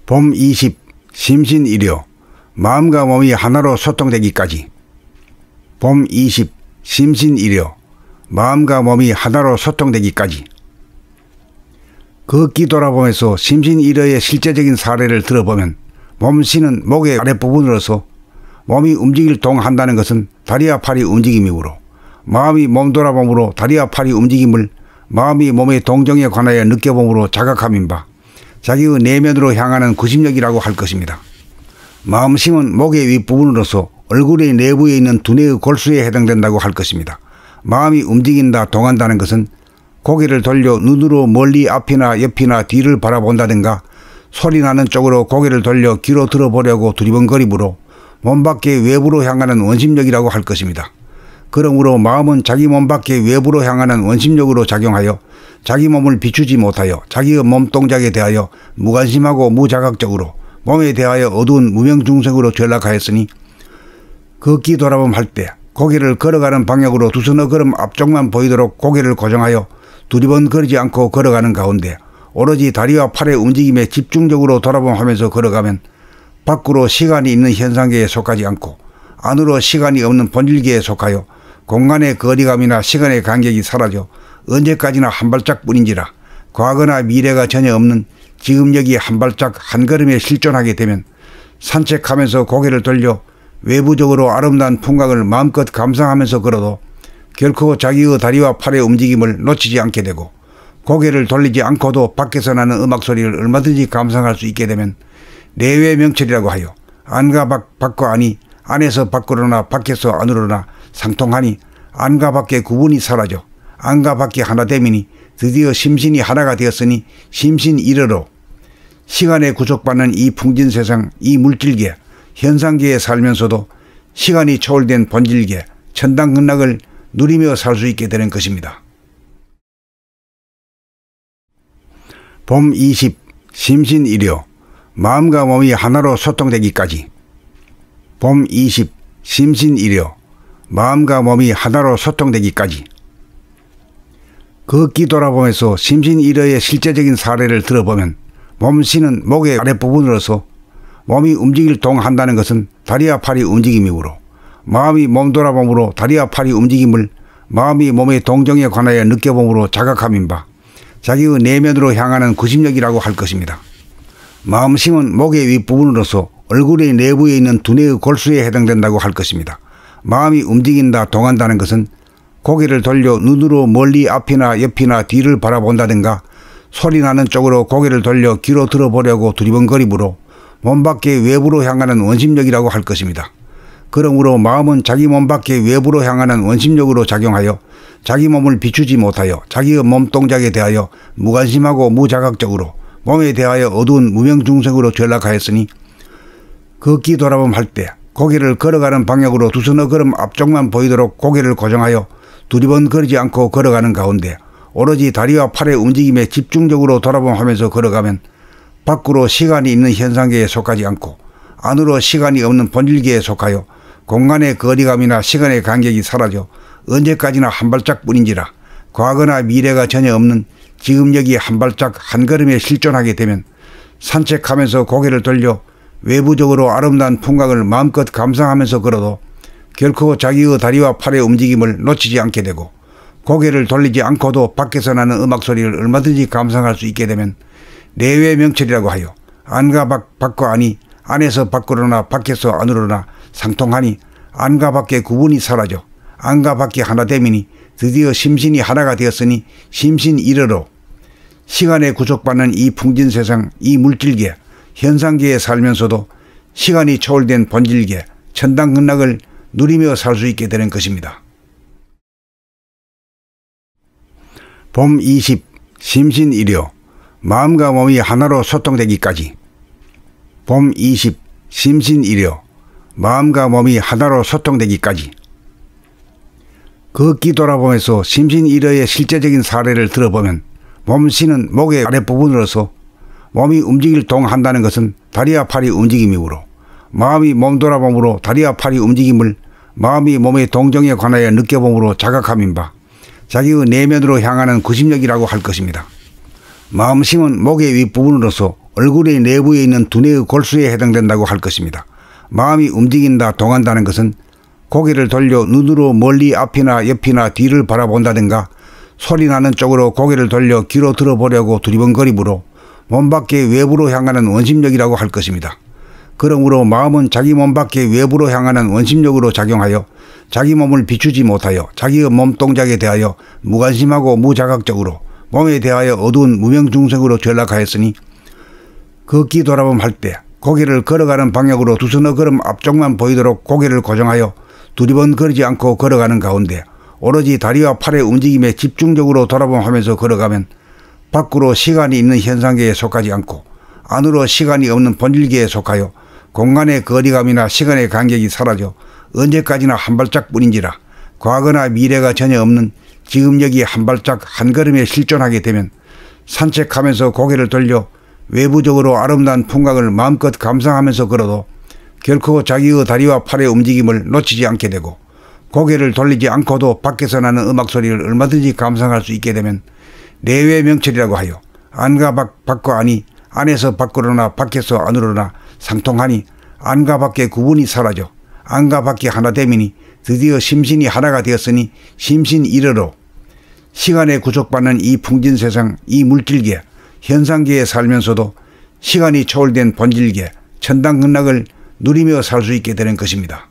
봄 20. 심신일여. 마음과 몸이 하나로 소통되기까지. 봄 20. 심신일여. 마음과 몸이 하나로 소통되기까지. 걷기 돌아보면서 심신일여의 실제적인 사례를 들어보면 몸신은 목의 아랫부분으로서 몸이 움직일 동한다는 것은 다리와 팔이 움직임이므로 마음이 몸 돌아봄으로 다리와 팔이 움직임을 마음이 몸의 동정에 관하여 느껴봄으로 자각함인 바 자기의 내면으로 향하는 구심력이라고 할 것입니다. 마음심은 목의 윗부분으로서 얼굴의 내부에 있는 두뇌의 골수에 해당된다고 할 것입니다. 마음이 움직인다 동한다는 것은 고개를 돌려 눈으로 멀리 앞이나 옆이나 뒤를 바라본다든가 소리나는 쪽으로 고개를 돌려 귀로 들어보려고 두리번거리므로 몸 밖의 외부로 향하는 원심력이라고 할 것입니다. 그러므로 마음은 자기 몸 밖의 외부로 향하는 원심력으로 작용하여 자기 몸을 비추지 못하여 자기의 몸동작에 대하여 무관심하고 무자각적으로 몸에 대하여 어두운 무명중생으로 전락하였으니 걷기 돌아봄 할 때 고개를 걸어가는 방향으로 두 서너 걸음 앞쪽만 보이도록 고개를 고정하여 두리번거리지 않고 걸어가는 가운데 오로지 다리와 팔의 움직임에 집중적으로 돌아봄하면서 걸어가면 밖으로 시간이 있는 현상계에 속하지 않고 안으로 시간이 없는 본질계에 속하여 공간의 거리감이나 시간의 간격이 사라져 언제까지나 한 발짝뿐인지라 과거나 미래가 전혀 없는 지금 여기 한 발짝 한 걸음에 실존하게 되면 산책하면서 고개를 돌려 외부적으로 아름다운 풍광을 마음껏 감상하면서 걸어도 결코 자기의 다리와 팔의 움직임을 놓치지 않게 되고 고개를 돌리지 않고도 밖에서 나는 음악 소리를 얼마든지 감상할 수 있게 되면 내외 명철이라고 하여 안과 밖과 안이 안에서 밖으로나 밖에서 안으로나 상통하니 안과 밖의 구분이 사라져 안과 밖이 하나 되미니 드디어 심신이 하나가 되었으니 심신일여로 시간에 구속받는 이 풍진세상 이 물질계 현상계에 살면서도 시간이 초월된 본질계 천당극락을 누리며 살 수 있게 되는 것입니다. 봄 20. 심신일여. 마음과 몸이 하나로 소통되기까지. 봄 20. 심신일여. 마음과 몸이 하나로 소통되기까지. 걷기 돌아보면서 심신일여의 실제적인 사례를 들어보면 몸신은 목의 아랫부분으로서 몸이 움직일 동한다는 것은 다리와 팔이 움직임이므로 마음이 몸 돌아봄으로 다리와 팔이 움직임을 마음이 몸의 동정에 관하여 느껴봄으로 자각함인 바 자기의 내면으로 향하는 구심력이라고 할 것입니다. 마음심은 목의 윗부분으로서 얼굴의 내부에 있는 두뇌의 골수에 해당된다고 할 것입니다. 마음이 움직인다 동한다는 것은 고개를 돌려 눈으로 멀리 앞이나 옆이나 뒤를 바라본다든가 소리나는 쪽으로 고개를 돌려 귀로 들어보려고 두리번거리므로 몸 밖의 외부로 향하는 원심력이라고 할 것입니다. 그러므로 마음은 자기 몸 밖의 외부로 향하는 원심력으로 작용하여 자기 몸을 비추지 못하여 자기의 몸동작에 대하여 무관심하고 무자각적으로 몸에 대하여 어두운 무명중생으로 전락하였으니 걷기 돌아봄 할 때 고개를 걸어가는 방향으로 두 서너 걸음 앞쪽만 보이도록 고개를 고정하여 두리번거리지 않고 걸어가는 가운데 오로지 다리와 팔의 움직임에 집중적으로 돌아봄하면서 걸어가면 밖으로 시간이 있는 현상계에 속하지 않고 안으로 시간이 없는 본질계에 속하여 공간의 거리감이나 시간의 간격이 사라져 언제까지나 한 발짝뿐인지라 과거나 미래가 전혀 없는 지금 여기 한 발짝 한 걸음에 실존하게 되면 산책하면서 고개를 돌려 외부적으로 아름다운 풍광을 마음껏 감상하면서 걸어도 결코 자기의 다리와 팔의 움직임을 놓치지 않게 되고 고개를 돌리지 않고도 밖에서 나는 음악 소리를 얼마든지 감상할 수 있게 되면 내외 명철이라고 하여 안과 밖과 안이 안에서 밖으로나 밖에서 안으로나 상통하니 안과 밖의 구분이 사라져 안과 밖이 하나 되미니 드디어 심신이 하나가 되었으니 심신일여로 시간에 구속받는 이 풍진세상 이 물질계 현상계에 살면서도 시간이 초월된 본질계 천당극락을 누리며 살 수 있게 되는 것입니다. 봄 20. 심신일여. 마음과 몸이 하나로 소통되기까지. 봄 20. 심신일여. 마음과 몸이 하나로 소통되기까지. 걷기 돌아보면서 심신일여의 실제적인 사례를 들어보면 몸신은 목의 아랫부분으로서 몸이 움직일 동한다는 것은 다리와 팔이 움직임이므로 마음이 몸 돌아봄으로 다리와 팔이 움직임을 마음이 몸의 동정에 관하여 느껴봄으로 자각함인 바 자기의 내면으로 향하는 구심력이라고 할 것입니다. 마음심은 목의 윗부분으로서 얼굴의 내부에 있는 두뇌의 골수에 해당된다고 할 것입니다. 마음이 움직인다, 동한다는 것은 고개를 돌려 눈으로 멀리 앞이나 옆이나 뒤를 바라본다든가 소리나는 쪽으로 고개를 돌려 귀로 들어보려고 두리번거림으로 몸 밖의 외부로 향하는 원심력이라고 할 것입니다. 그러므로 마음은 자기 몸 밖의 외부로 향하는 원심력으로 작용하여 자기 몸을 비추지 못하여 자기의 몸 동작에 대하여 무관심하고 무자각적으로 몸에 대하여 어두운 무명중생으로 전락하였으니 걷기 돌아봄 할 때 고개를 걸어가는 방향으로 두 서너 걸음 앞쪽만 보이도록 고개를 고정하여 두리번거리지 않고 걸어가는 가운데 오로지 다리와 팔의 움직임에 집중적으로 돌아봄하면서 걸어가면 밖으로 시간이 있는 현상계에 속하지 않고 안으로 시간이 없는 본질계에 속하여 공간의 거리감이나 시간의 간격이 사라져 언제까지나 한 발짝뿐인지라 과거나 미래가 전혀 없는 지금 여기 한 발짝 한 걸음에 실존하게 되면 산책하면서 고개를 돌려 외부적으로 아름다운 풍광을 마음껏 감상하면서 걸어도 결코 자기의 다리와 팔의 움직임을 놓치지 않게 되고 고개를 돌리지 않고도 밖에서 나는 음악 소리를 얼마든지 감상할 수 있게 되면 내외 명철이라고 하여 안과 밖과 안이 안에서 밖으로나 밖에서 안으로나 상통하니 안과 밖의 구분이 사라져 안과 밖이 하나 되미니 드디어 심신이 하나가 되었으니 심신일어로 시간에 구속받는 이 풍진세상 이 물질계 현상계에 살면서도 시간이 초월된 본질계 천당극락을 누리며 살 수 있게 되는 것입니다.